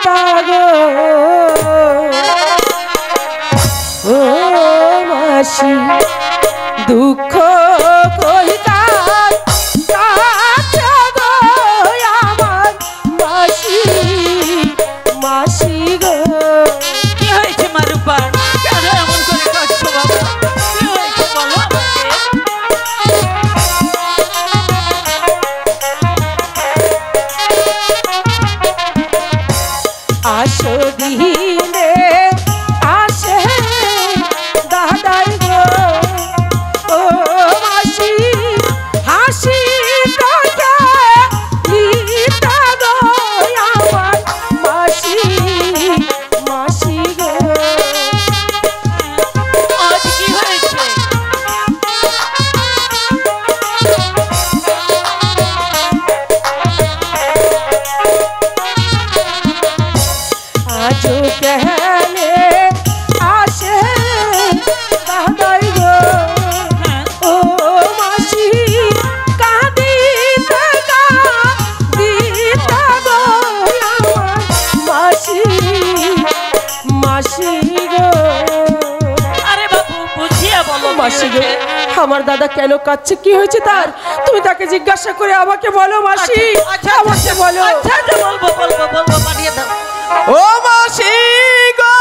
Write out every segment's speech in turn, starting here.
পিতা গো ও মাসি দুঃখ কইতা কাছে গো আমার মাসি মাসি গো। কি হয়েছে মারুপা? কেন এমন করে কাঁদছো বাবা? কি হয়েছে বলো আমাকে। আসো দিনে আসে দাদাই গো ও মাসি হাসি তোকে লিতা গো আমার মাসি মাসি গো। আজ কি হয়েছে? আজো কেহলে আসে দাদাই গো ও মাসি কাঁদিতে কাঁদিতে গো আমার মাসি মাসি গো। আরে বাবু বুঝিয়ে বলো কি মাসি গো হয়েছে? আমার দাদা কেন কাঁদছে কি হয়েছে তার তুমি তাকে জিজ্ঞাসা করে আমাকে বলো মাসি আচ্ছা আমাকে বলো। আচ্ছা আচ্ছা, বলবো বলবো বলবো, পাঠিয়ে দাও। ও মাসি গো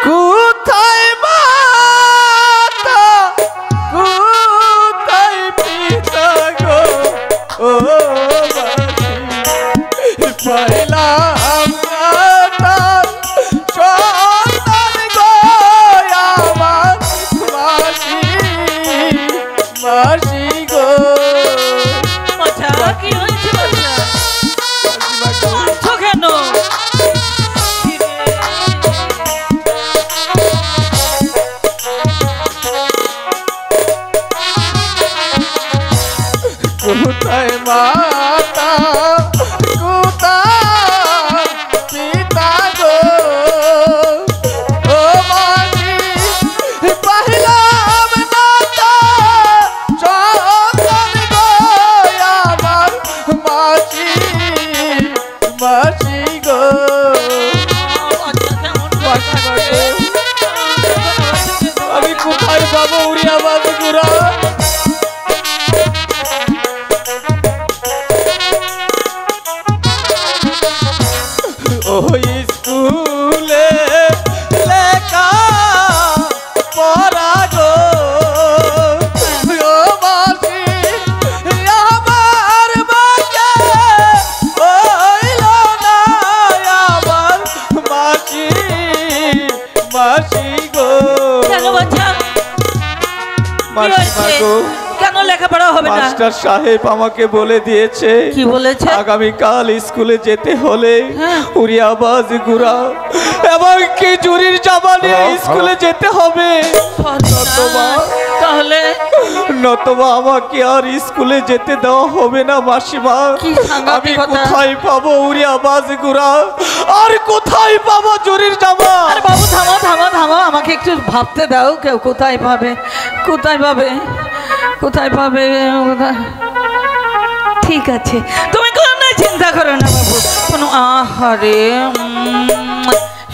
কোথায় মাতা কোথায় পিতা গো ও মাসি পাইলাম না সন্তান গো আমার মাসি মাসি গো। আচ্ছা কি হয়েছে বাচ্চা? কাঁদছো কেন? কোথায় মাতা কোথায় পিতা গো ও মাসি পাইলাম না সন্তান গো আমার মাসি মাসি গো। আচ্ছা কেমন মাসি গো, আমি কোথায় পাবো উড়িয়া বাবু গুড়া? ওই স্কুলে লেখা পড়া গো ও মাসি আমার মাকে হইল না আমার মাসি মাসি গো। কেন বাচ্চা? মাসিমা গো কেন লেখাপড়া হবে না? মাস্টার সাহেব আমাকে বলে দিয়েছে কি বলেছে? আগামীকাল স্কুলে যেতে হলে উড়িয়াবাজ গুড়া এবং কি জুরির জামা নিয়ে স্কুলে যেতে হবে তাহলে নতবা আমাকে আর স্কুলে যেতে দেওয়া হবে না মাসিমা। কি আমি সাংঘাতিকতা! কোথায় পাবো উড়িয়াবাজ গুড়া আর কোথায় পাবো জুরির জামা? আরে বাবু থামো থামো থামো, আমাকে একটু ভাবতে দাও। কেউ কোথায় পাবে কোথায় পাবে কোথায় পাবে কোথায়? ঠিক আছে তুমি কোনো চিন্তা করো না বাবু, কোনো আহারে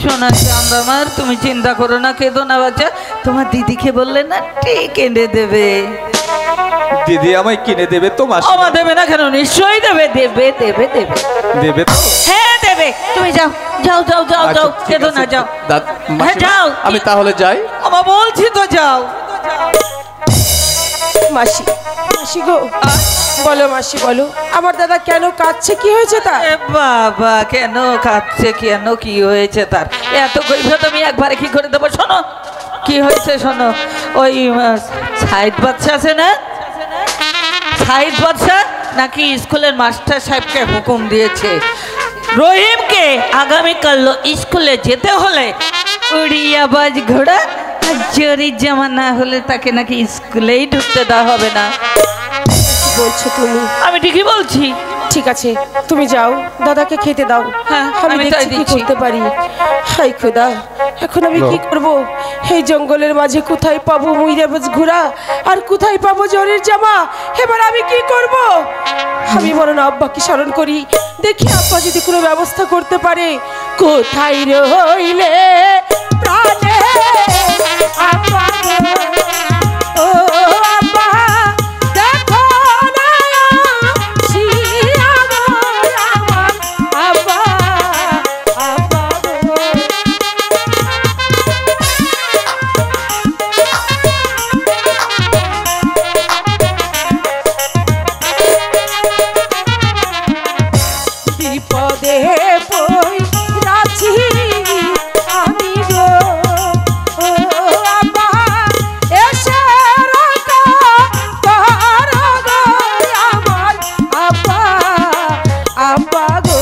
শোনা চাঁদ আমার, তুমি চিন্তা করো না, কেঁদো না বাচ্চা। তোমার দিদিকে বললে না ঠিক এনে দেবে। দিদি আমায় কিনে দেবে তো মাসি? আমার দেবে না কেন? নিশ্চয়ই দেবে দেবে দেবে দেবে দেবে তো? হ্যাঁ দেবে। তুমি যাও যাও যাও যাও যাও, কেঁদো না, যাও। হ্যাঁ যাও। আমি তাহলে যাই। আমার বলছি তো যাও। মাসি মাসি গো বলো মাসি বলো আমার দাদা কেন কাঁদছে কি হয়েছে তার? এ বাবা কেন কাঁদছে কেন কি হয়েছে তার? এত কৈফিয়ত আমি একবারে কি করে দেবো? শোনো কি হয়েছে শোনো। ওই সাইদ বাদশা আছে না, সাইদ বাদশা নাকি স্কুলের মাস্টার সাহেবকে হুকুম দিয়েছে রহিমকে আগামীকাল স্কুলে যেতে হলে উড়িয়াবাজ ঘোড়া জরি জমা না হলে তাকে নাকি স্কুলেই ঢুকতে দেওয়া হবে না। বলছো তুমি? আমি ঠিকই বলছি। ঠিক আছে, তুমি যাও, দাদাকে খেতে দাও। হ্যাঁ, আমি আমি তাই দেখছি কি দিচ্ছি। করতে পারি। হাই খোদা, এখন আমি কি করব? এই জঙ্গলের মাঝে কোথায় পাবো মুইরাবাজ ঘোড়া, আর কোথায় পাবো জরির জামা? এবার আমি কি করব? আমি বরং আব্বাকে স্মরণ করি, দেখি আব্বা যদি কোনো ব্যবস্থা করতে পারে। কোথায় রইলে প্রাণে আব্বা গো, ও আব্বা দেখো না শিয়া গো আমার আব্বা, আব্বা গো। বিপদে পড়াছি আমি গো, ও আব্বা এসে রক্ষা করো গো আমার আব্বা, আব্বা গো,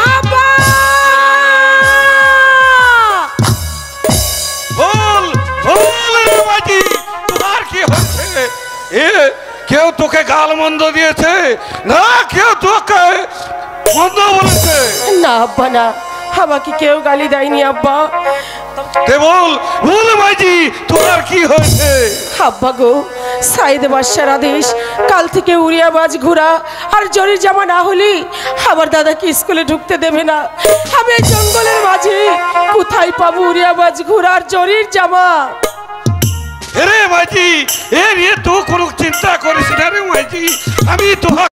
আব্বা। বল বল রে বাজি, তোমার কি হচ্ছে? এ কেউ তোকে গাল মন্দ দিয়েছে না কেউ তোকে মন্দ বলেছে? না আব্বা না, আমাকে কেউ গালি দেয়নি আব্বা। তে বল বল বাজি, তোমার কি হয়েছে? আব্বা গো, সাইদ বাদশার আদেশ, কাল থেকে উড়িয়াবাজ ঘোড়া আর জরির জামা না হলে আমার দাদাকে স্কুলে ঢুকতে দেবে না। আমি এই জঙ্গলের মাঝে কোথায় পাবো উড়িয়াবাজ ঘোড়া আর জরির জামা? রে মাঝি, এ নিয়ে তো কোনো চিন্তা করিস না রে মাঝি, আমি তো